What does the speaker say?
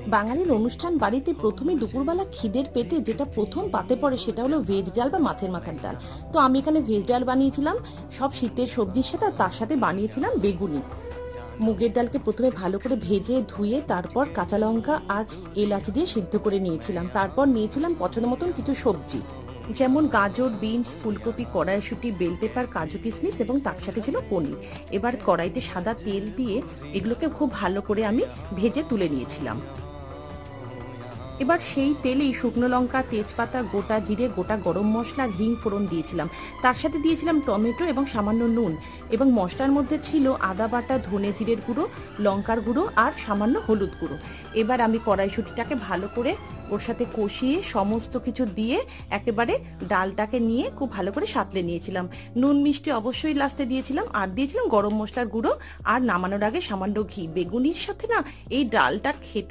বাঙালির অনুষ্ঠান বাড়িতে প্রথমে দুপুরবেলা খিদের পেটে যেটা প্রথম পাতে পড়ে সেটা হলো ভেজ ডাল বা মাছের মাথার ডাল। তো আমি এখানে ভেজ ডাল বানিয়েছিলাম সব শীতের সবজির সাথে, আর তার সাথে বানিয়েছিলাম বেগুনি। মুগের ডালকে প্রথমে ভালো করে ভেজে ধুয়ে তারপর কাঁচা লঙ্কা আর এলাচ দিয়ে সিদ্ধ করে নিয়েছিলাম। তারপর নিয়েছিলাম পছন্দ মতন কিছু সবজি, যেমন গাজর, বিনস, ফুলকপি, কড়াইশুঁটি, বেল পেপার, কাজু কিশমিশ এবং তার সাথে ছিল পনির। এবার কড়াইতে সাদা তেল দিয়ে এগুলোকে খুব ভালো করে আমি ভেজে তুলে নিয়েছিলাম। এবার সেই তেলেই শুকনো লঙ্কা, তেজপাতা, গোটা জিরে, গোটা গরম মশলা আর হিং ফোড়ন দিয়েছিলাম। তার সাথে দিয়েছিলাম টমেটো এবং সামান্য নুন, এবং মশলার মধ্যে ছিল আদা বাটা, ধনে জিরের গুঁড়ো, লঙ্কার গুঁড়ো আর সামান্য হলুদ গুঁড়ো। এবার আমি কড়াইশুঁটিটাকে ভালো করে ওর সাথে কষিয়ে সমস্ত কিছু দিয়ে একেবারে ডালটাকে নিয়ে খুব ভালো করে সাঁতলে নিয়েছিলাম। নুন মিষ্টি অবশ্যই লাস্টে দিয়েছিলাম, আর দিয়েছিলাম গরম মশলার গুঁড়ো, আর নামানোর আগে সামান্য ঘি। বেগুনির সাথে না এই ডালটা খেতে